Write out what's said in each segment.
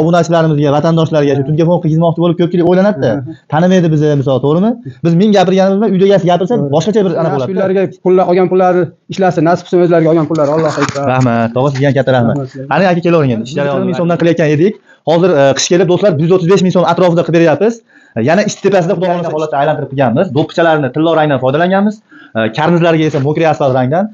obunachilarimizga, vatandoshlarga shu telefon qilmoqchi bo'lib ko'pchilik o'ylanadi-da. Tanimaydi bizni, misol, to'g'rimi? Biz men gapirganimiz bilan uyda gapirsa boshqacha bir ana bo'ladi. Ularga pullar olgan pullari ishlasin, nasib qilsin o'zlariga olgan pullari. Alloh xayr. Rahmat. Tog'a sizga katta rahmat. Qani aka kelavering endi. Ishlar 10 ming so'mdan qilayotgan edik. Hozir qish kelib do'stlar 135 ming so'm atrofida qilib beryapmiz. Yana ish tepasida xudo xohlasa holatda aylantirib qilganmiz. Do'ppichalarini tilla rangdan foydalanganmiz. Karnizlarga esa mokriy asfalt rangdan,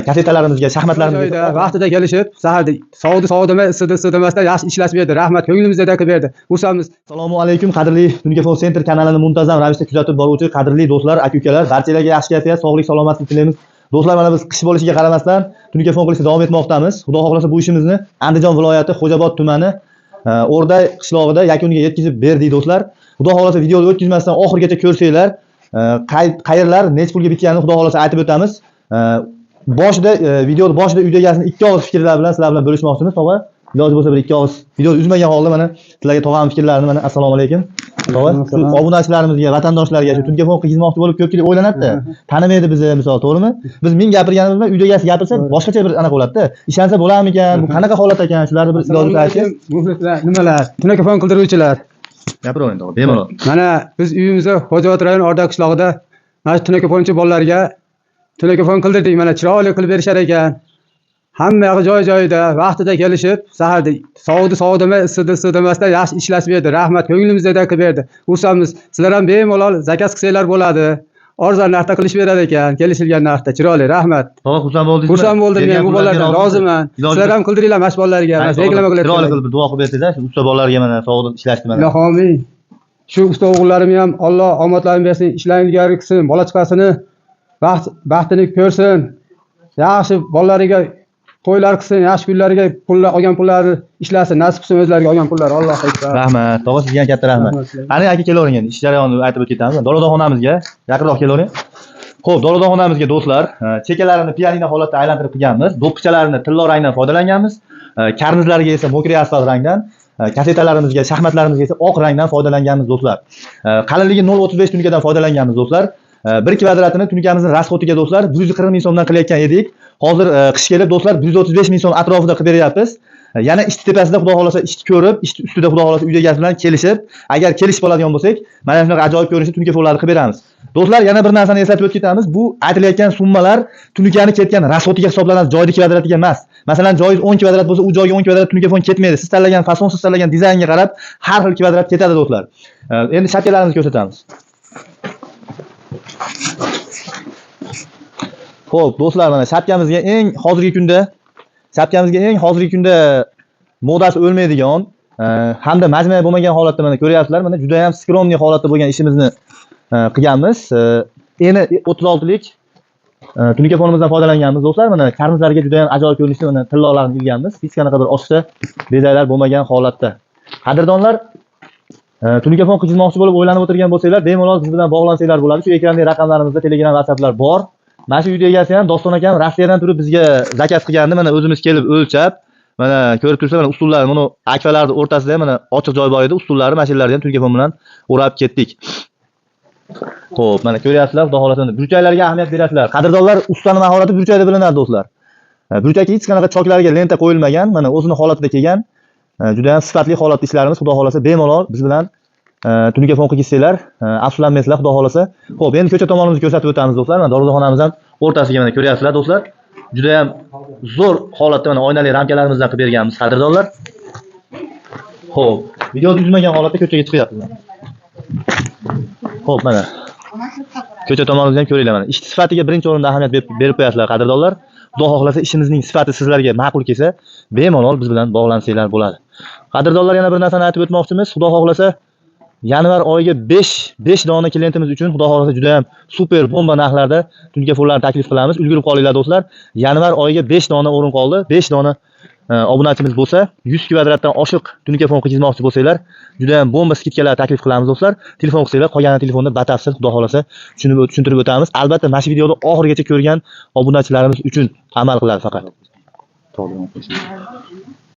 kasetalarimizga, shaxmatlarimizga vaqtida kelishib, saharda sovudimi, isidimasdan yaxshi ishlashib berdi. Rahmat, ko'nglimizda qilib berdi. O'samiz. Assalomu alaykum, qadrli Tunigafon Center kanalini muntazam ravishda kuzatib boruvchi qadrli do'stlar, aka-ukalar, barchalarga yaxshi kayfiyat, sog'lik, salomatlik tilaymiz. Do'stlar, mana biz qish bo'lishiga qaramasdan Tunigafon qilishda davom etmoqdamiz. Xudo xohlasa bu ishimizni Andijon viloyati Xo'jobod tumani O'rday qishlog'ida yakuniga yetkazib berdik do'stlar. Xudo xohlasa videoni o'tkazmasdan oxirigacha ko'rsanglar, qayerlar nech pulga bitganini xudo xohlasa aytib o'tamiz. Boshida video boshida uyda egasini ikki og'iz fikrlar bilan sizlar bilan bo'lishmoqchimiz. Tog'a, iloji bo'lsa bir ikki og'iz videoni uzmagan holda mana sizlarga tog'am fikrlarini mana assalomu alaykum. Tog'a, shu obunachilarimizga, vatandoshlarga shu telefon qilmoqchi bo'lib ko'pchilik o'ylanadi-da. Tanimaydi bizni, misol, to'g'rimi? Biz men gapirganimiz bilan uyda egasi gapirsa boshqacha bir ana bo'ladi-da. Ishlansa bo'larmikan? Bu qanaqa holat ekan? Shularni bir iloji bo'lsa aytsangiz. Nimalar? Telefon qildiruvchilar. Gapiravering, tog'a, bemalol. Mana biz uyimizda Xo'jobod rayoni O'rdak qishlog'ida mana telefonchi bolalarga telefon qildirdik. Mana chiroyli qilib berishar ekan. Hamma joy-joyida vaqtida kelishib, saharda sovudimi, isidimasdan yaxshi ishlashib berdi. Rahmat, ko'nglimizda qilib berdi. O'samiz, sizlar ham bemalol zakaz qilsanglar bo'ladi. Arzon narxda qilish berar ekan, kelishilgan narxda. Chiroyli, rahmat. Tog'a, xursand bo'ldingizmi? Xursand bo'ldim men bu bolalardan roziman. Sizlar ham qildiringlar mash bolalarga. Reklama qilyapman. Chiroyli qilib duo qilib bersangiz, shu usta bolalarga mana sog'lik ishlashdi mana. Ilohim. Shu usta o'g'illarimga ham Alloh omadlarini bersin, ishlarini ilgari qilsin, bola chiqasini baxtini ko'rsin. Yaxshi bolalariga to'ylar qilsin, yaxshi kunlariga pullar olgan pullari ishlasin, nasib qilsin o'zlariga olgan pullari. Alloh xayr. Rahmat. Tog'a, sizga katta rahmat. Qani aka kelavering endi. Ish jarayonini aytib o'tamiz. Dolodaxonamizga yaqinroq kelavering. Xo'p, dolodaxonamizga do'stlar, chekalarini pianino holatda aylantirib qilganmiz. Do'ppichalarini tilla rangdan foydalanganmiz. Karnizlarga esa mokriy asfalt rangdan, kasetalarimizga, shaxmatlarimizga esa oq rangdan foydalanganmiz do'stlar. Qalinligi 0.35 tunikadan foydalanganmiz do'stlar. 1 kvadratini tunikamizni rasxotiga do'stlar 140 ming so'mdan qilayotgan edik. Hozir qish kelib do'stlar 135 ming so'm atrofida qilib beryapmiz. Yana ish tepasida xudo xohlasa ishni ko'rib, ish ustida xudo xohlasa uyda egasi bilan kelishib, agar kelishib oladigan bo'lsak, mana shunaqa ajoyib ko'rinishli tunikafonlarni qilib beramiz. Do'stlar, yana bir narsani eslatib o'tib ketamiz. Bu aytilayotgan summalar tunikani ketgan rasxotiga hisoblanadi, joyni kvadratiga emas. Masalan, joyingiz 10 kvadrat bo'lsa, u joyga 10 kvadrat tunikafon ketmaydi. Siz tanlagan fason, siz tanlagan dizaynga qarab har xil kvadrat ketadi do'stlar. Endi shakillarimizni ko'rsatamiz. Xo'p, do'stlar, mana shapkamizga eng hozirgi kunda modasi o'lmaydigan hamda majmua bo'lmagan holatda mana ko'ryapsizlar. Mana juda ham skromniy holatda bo'lgan ishimizni qilganmiz. Eni 36 lik tunikafonimizdan foydalanganmiz do'stlar. Mana karnizlarga juda ham ajoyib ko'rinishli mana tillolarni ilganmiz. Hech qanaqa bir oshcha bezaklar bo'lmagan holatda. Qadrdonlar, tunikafon qilmoqchi bo'lib o'ylanib o'tirgan bo'lsanglar, bemalol biz bilan bog'lansanglar bo'ladi. Shu ekrandagi raqamlarimizda Telegram, WhatsApplar bor. Mana shu uyda egasi ham Doston akam Rossiyadan turib bizga zakaz qilgandi. Mana o'zimiz kelib o'lchab, mana ko'rib tursa, mana ustullar, mana akvalarning o'rtasida mana ochiq joy bor edi. Ustullari, mashinalari ham tunikafon bilan o'rab ketdik. Xo'p, mana ko'ryapsizlar, xudo xolasa burchaklarga ahamiyat berasizlar. Qadrdonlar, ustaning mahorati burchakda bilinadi do'stlar. Burchakka hech qanaqa choklarga lenta qo'yilmagan, mana o'zini holatida kelgan. Juda ham sifatli holatda ishlarimiz, xudo xolasa bemalol biz bilan tunikafon qilsanglar, afsuslanmaysizlar, xudo xolasa. Xo'p, endi ko'cha tomonimizni ko'rsatib o'tamiz do'stlar. Mana doroxonamiz ham o'rtasiga mana ko'ryapsizlar do'stlar. Juda ham zo'r holatda mana oynali ramkalarimizdan qilib berganmiz qadrdonlar. Xo'p, videoni uzmagan holatda ko'chaga chiqyapmiz. Xo'p, mana ko'cha tomonimizni ham ko'ringlar mana. Ish sifatiga birinchi o'rinda ahamiyat berib qo'yasizlar qadrdonlar. Xudo xohlasa ishimizning sifati sizlarga ma'qul kelsa, bemalol biz bilan bog'lansanglar bo'ladi. Qadrdonlar, yana bir narsani aytib o'tmoqchimiz. Xudo xohlasa yanvar oyiga 5 dona klientimiz uchun xudo xohlasa juda ham super bomba narxlarda tunikafonlarni taklif qilamiz. Ulgurib qolinglar do'stlar. Yanvar oyiga 5 dona o'rin qoldi. 5 dona obunachimiz bo'lsa, 100 kvadratdan oshiq tunikafon qilmoqchi bo'lsanglar, juda ham bomba skidkalar taklif qilamiz do'stlar. Telefon qilsanglar, qolgan telefonda batafsil xudo xohlasa tushuntirib o'tamiz. Albatta, mana shu videoni oxirigacha ko'rgan obunachilarimiz uchun amal qiladi faqat.